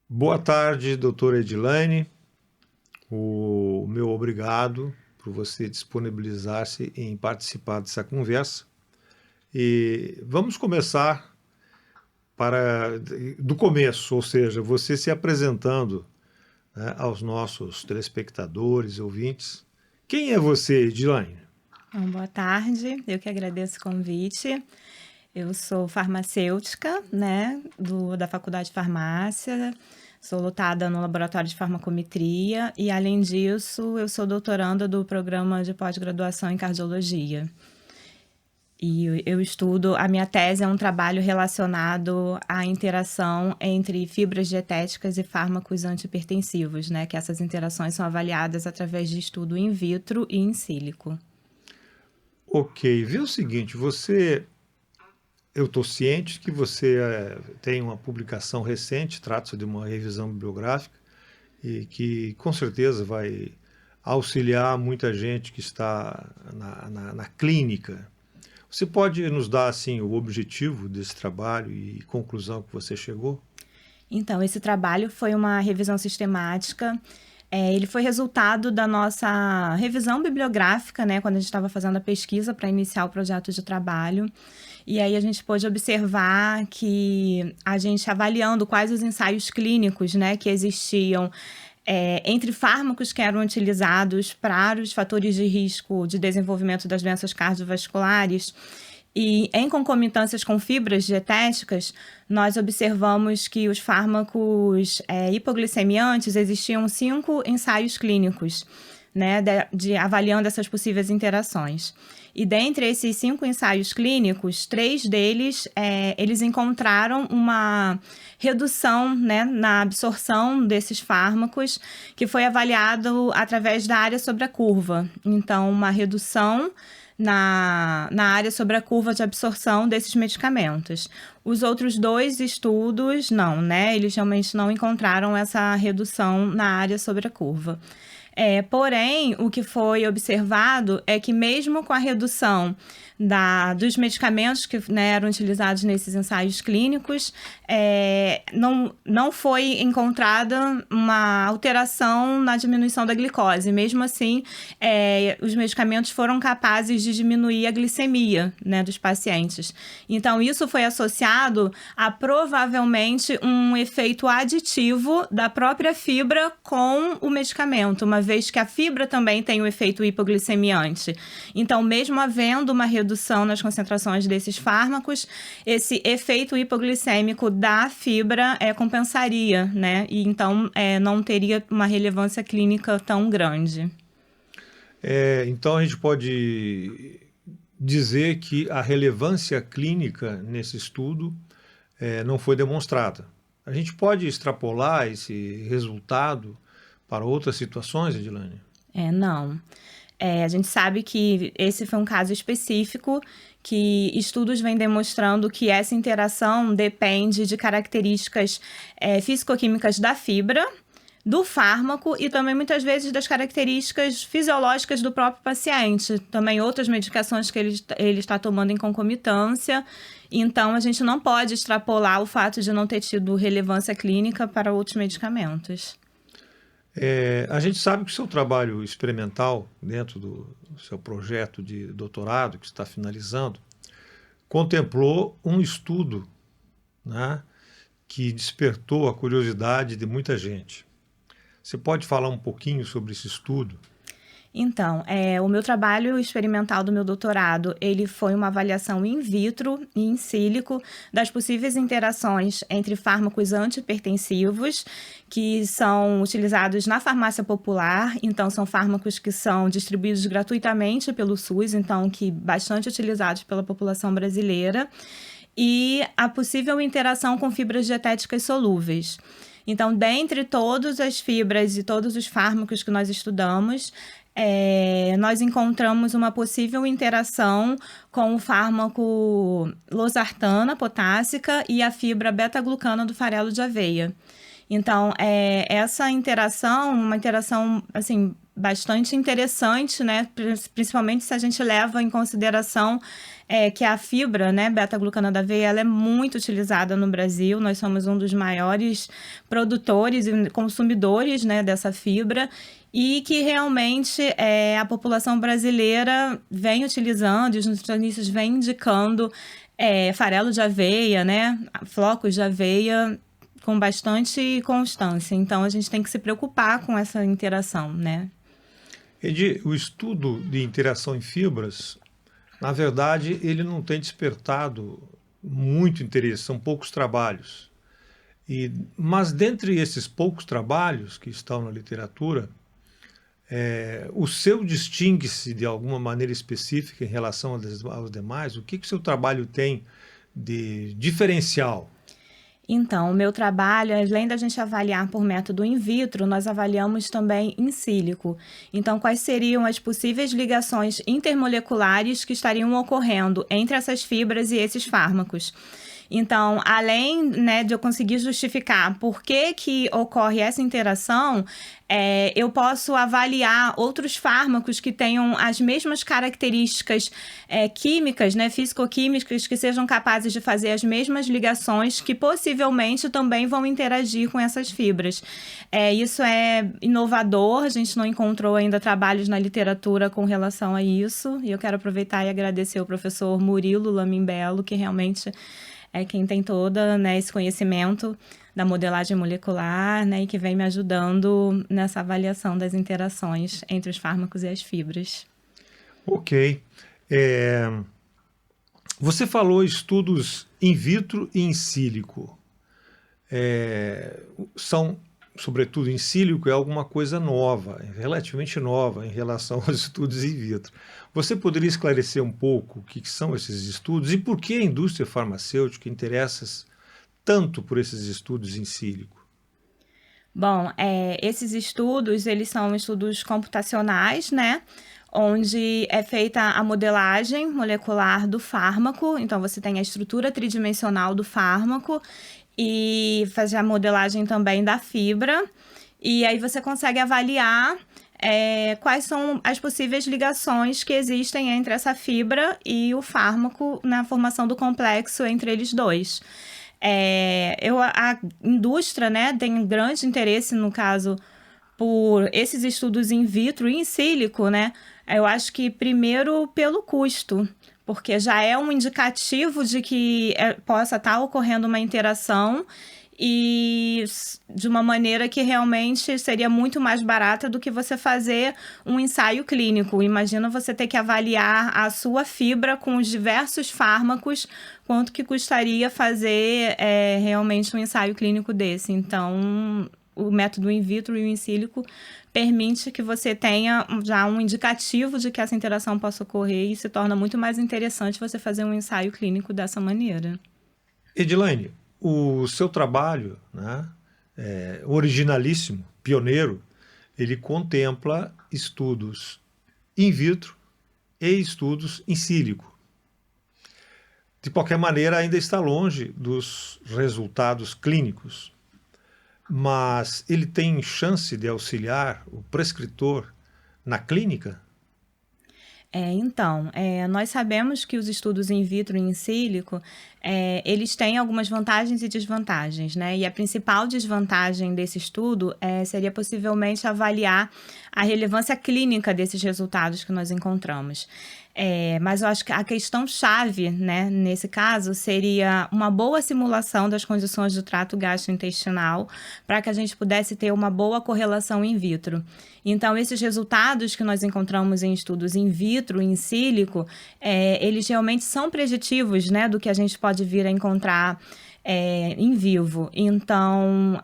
Boa tarde, doutora Edilane. O meu obrigado por você disponibilizar-se em participar dessa conversa. E vamos começar do começo, ou seja, você se apresentando, né, aos nossos telespectadores, ouvintes. Quem é você, Edilane? Bom, boa tarde, eu que agradeço o convite. Eu sou farmacêutica, né, da Faculdade de Farmácia, sou lotada no Laboratório de Farmacometria e, além disso, eu sou doutoranda do programa de pós-graduação em Cardiologia. E eu estudo, a minha tese é um trabalho relacionado à interação entre fibras dietéticas e fármacos antihipertensivos, né, que essas interações são avaliadas através de estudo in vitro e in sílico. Ok, vê o seguinte, eu estou ciente que você tem uma publicação recente, trata-se de uma revisão bibliográfica, e que com certeza vai auxiliar muita gente que está na clínica. Você pode nos dar assim o objetivo desse trabalho e conclusão que você chegou? Então, esse trabalho foi uma revisão sistemática. Ele foi resultado da nossa revisão bibliográfica, né, quando a gente estava fazendo a pesquisa para iniciar o projeto de trabalho. E aí a gente pôde observar que a gente avaliando quais os ensaios clínicos, né, que existiam entre fármacos que eram utilizados para os fatores de risco de desenvolvimento das doenças cardiovasculares e em concomitâncias com fibras dietéticas, nós observamos que os fármacos hipoglicemiantes, existiam 5 ensaios clínicos, né, avaliando essas possíveis interações. E dentre esses 5 ensaios clínicos, 3 deles, eles encontraram uma redução, né, na absorção desses fármacos, que foi avaliado através da área sobre a curva. Então, uma redução na área sobre a curva de absorção desses medicamentos. Os outros 2 estudos, não, né? Eles realmente não encontraram essa redução na área sobre a curva. Porém, o que foi observado é que mesmo com a redução dos medicamentos que, né, eram utilizados nesses ensaios clínicos, não foi encontrada uma alteração na diminuição da glicose. Mesmo assim, os medicamentos foram capazes de diminuir a glicemia, né, dos pacientes. Então, isso foi associado a provavelmente um efeito aditivo da própria fibra com o medicamento, uma vez que a fibra também tem o efeito hipoglicemiante. Então, mesmo havendo uma redução nas concentrações desses fármacos, esse efeito hipoglicêmico da fibra compensaria, né? E então não teria uma relevância clínica tão grande. Então a gente pode dizer que a relevância clínica nesse estudo não foi demonstrada. A gente pode extrapolar esse resultado para outras situações, Edilane? Não. A gente sabe que esse foi um caso específico que estudos vêm demonstrando que essa interação depende de características físico-químicas da fibra, do fármaco e também muitas vezes das características fisiológicas do próprio paciente. Também outras medicações que ele está tomando em concomitância. Então, a gente não pode extrapolar o fato de não ter tido relevância clínica para outros medicamentos. A gente sabe que o seu trabalho experimental, dentro do seu projeto de doutorado, que está finalizando, contemplou um estudo, né, que despertou a curiosidade de muita gente. Você pode falar um pouquinho sobre esse estudo? Então, o meu trabalho experimental do meu doutorado, ele foi uma avaliação in vitro e in sílico das possíveis interações entre fármacos antihipertensivos que são utilizados na farmácia popular. Então, são fármacos que são distribuídos gratuitamente pelo SUS, então, que bastante utilizados pela população brasileira, e a possível interação com fibras dietéticas solúveis. Então, dentre todas as fibras e todos os fármacos que nós estudamos, nós encontramos uma possível interação com o fármaco losartana potássica e a fibra beta-glucana do farelo de aveia. Então, essa interação, uma interação assim, bastante interessante, né? Principalmente se a gente leva em consideração que a fibra, né, beta-glucana da aveia, ela é muito utilizada no Brasil. Nós somos um dos maiores produtores e consumidores, né, dessa fibra, e que realmente a população brasileira vem utilizando, e os nutricionistas vêm indicando farelo de aveia, né, flocos de aveia com bastante constância. Então, a gente tem que se preocupar com essa interação, né? Edi, o estudo de interação em fibras, na verdade, ele não tem despertado muito interesse, são poucos trabalhos. Mas dentre esses poucos trabalhos que estão na literatura, o seu distingue-se de alguma maneira específica em relação aos demais? O que o seu trabalho tem de diferencial? Então, o meu trabalho, além da gente avaliar por método in vitro, nós avaliamos também in sílico. Então, quais seriam as possíveis ligações intermoleculares que estariam ocorrendo entre essas fibras e esses fármacos? Então, além, né, de eu conseguir justificar por que ocorre essa interação, eu posso avaliar outros fármacos que tenham as mesmas características químicas, né, físico-químicas, que sejam capazes de fazer as mesmas ligações, que possivelmente também vão interagir com essas fibras. Isso é inovador, a gente não encontrou ainda trabalhos na literatura com relação a isso, e eu quero aproveitar e agradecer ao professor Murilo Lamimbello, que realmente é quem tem todo, né, esse conhecimento da modelagem molecular, né, e que vem me ajudando nessa avaliação das interações entre os fármacos e as fibras. Ok. Você falou estudos in vitro e in sílico. São, sobretudo in sílico, é alguma coisa nova, relativamente nova em relação aos estudos in vitro. Você poderia esclarecer um pouco o que são esses estudos e por que a indústria farmacêutica interessa tanto por esses estudos in sílico? Bom, esses estudos, eles são estudos computacionais, né? Onde é feita a modelagem molecular do fármaco. Então, você tem a estrutura tridimensional do fármaco e fazer a modelagem também da fibra. E aí você consegue avaliar quais são as possíveis ligações que existem entre essa fibra e o fármaco na formação do complexo entre eles dois. A indústria, né, tem um grande interesse, no caso, por esses estudos in vitro e in sílico, né? Eu acho que primeiro pelo custo, porque já é um indicativo de que possa estar ocorrendo uma interação e de uma maneira que realmente seria muito mais barata do que você fazer um ensaio clínico. Imagina você ter que avaliar a sua fibra com os diversos fármacos, quanto que custaria fazer realmente um ensaio clínico desse. Então, o método in vitro e o in sílico permite que você tenha já um indicativo de que essa interação possa ocorrer e se torna muito mais interessante você fazer um ensaio clínico dessa maneira. Edilaine, o seu trabalho, né, originalíssimo, pioneiro, ele contempla estudos in vitro e estudos in sílico. De qualquer maneira, ainda está longe dos resultados clínicos, mas ele tem chance de auxiliar o prescritor na clínica? Então, nós sabemos que os estudos in vitro e in sílico, eles têm algumas vantagens e desvantagens, né? E a principal desvantagem desse estudo seria possivelmente avaliar a relevância clínica desses resultados que nós encontramos. Mas eu acho que a questão-chave, né, nesse caso, seria uma boa simulação das condições do trato gastrointestinal para que a gente pudesse ter uma boa correlação in vitro. Então, esses resultados que nós encontramos em estudos in vitro, in sílico, eles realmente são preditivos, né, do que a gente pode vir a encontrar em vivo. Então,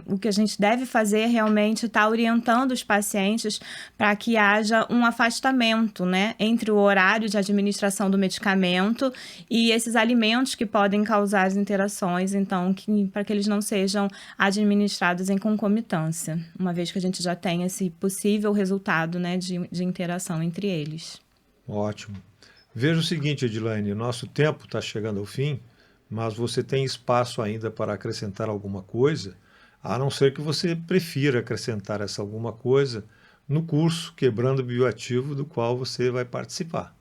o que a gente deve fazer realmente está orientando os pacientes para que haja um afastamento, né, entre o horário de administração do medicamento e esses alimentos que podem causar as interações, então, para que eles não sejam administrados em concomitância, uma vez que a gente já tem esse possível resultado, né, de interação entre eles. Ótimo. Veja o seguinte, Edilaine, nosso tempo está chegando ao fim, mas você tem espaço ainda para acrescentar alguma coisa, a não ser que você prefira acrescentar essa alguma coisa no curso Quebrando o Bioativo, do qual você vai participar.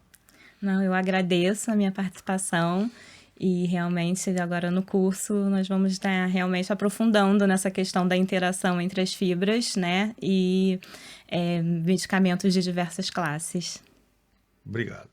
Não, eu agradeço a minha participação e realmente agora no curso nós vamos estar realmente aprofundando nessa questão da interação entre as fibras, né, e medicamentos de diversas classes. Obrigado.